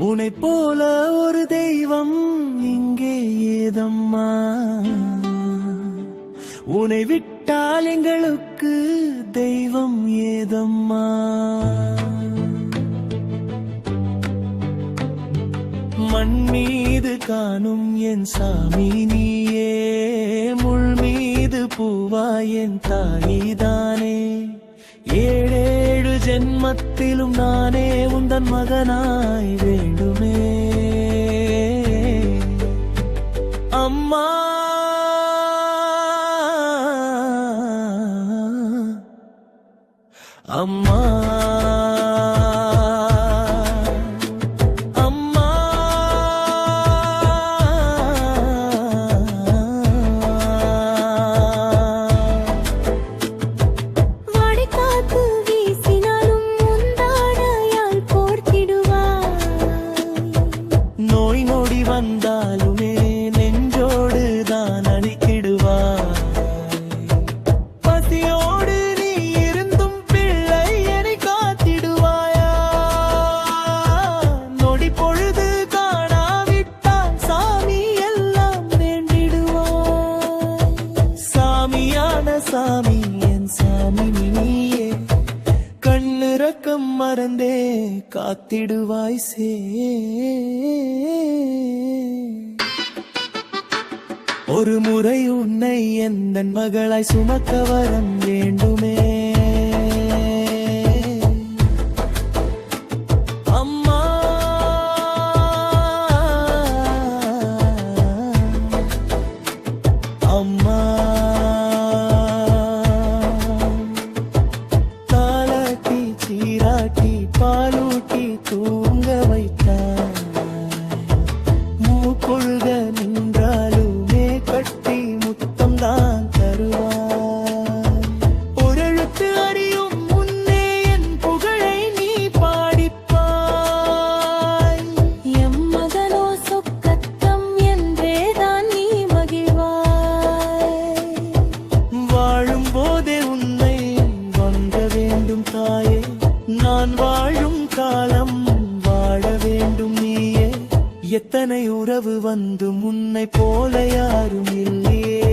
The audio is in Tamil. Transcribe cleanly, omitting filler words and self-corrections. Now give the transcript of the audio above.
உன்னை போல ஒரு தெய்வம் இங்கே ஏதம்மா, உன்னை விட்டால் எங்களுக்கு தெய்வம் ஏதம்மா. மண் மீது காணும் என் சாமி நீயே, முள் மீது பூவாய் என் தாயிதானே. ஏழேழு ஜென்மத்திலும் நானே உந்தன் மகனாய் வேண்டுமே அம்மா. அம்மா நோய் நொடி வந்தாலுமே நெஞ்சோடு தான் அழித்திடுவாய். பசியோடு நீ இருந்தும் பிள்ளை என்னை காத்திடுவாயா. நொடி பொழுது காணாவிட்டால் சாமி எல்லாம் வேண்டிடுவாய். சாமியான சாமி என் சாமி நீயே, கண்ணிறக்கம் மறந்தே காத்திடுவாய் சே. ஒரு முறை உன்னை எந்தன் மகளாய் சுமக்க வரம் வேண்டுமே அம்மா. அம்மா தாலாட்டி சீராட்டி பாலூட்டி தூங்க வைத்தாய். மூக்கொழுக நின்றாலுமே கட்டி முத்தம் தான் தருவாய். ஒரு எழுத்து அறியும் முன்னே என் புகழை நீ பாடிப்பாய். எம் மகனோ சொக்கத்தம் என்றேதான் நீ மகிழ்வாய். வாழும் போதே உன்னை வணங்க வேண்டும் தாயே, நான் வாழும் காலம் வாழ வேண்டும் நீயே. எத்தனை உறவு வந்து முன்னை போல யாரும் இல்லையே.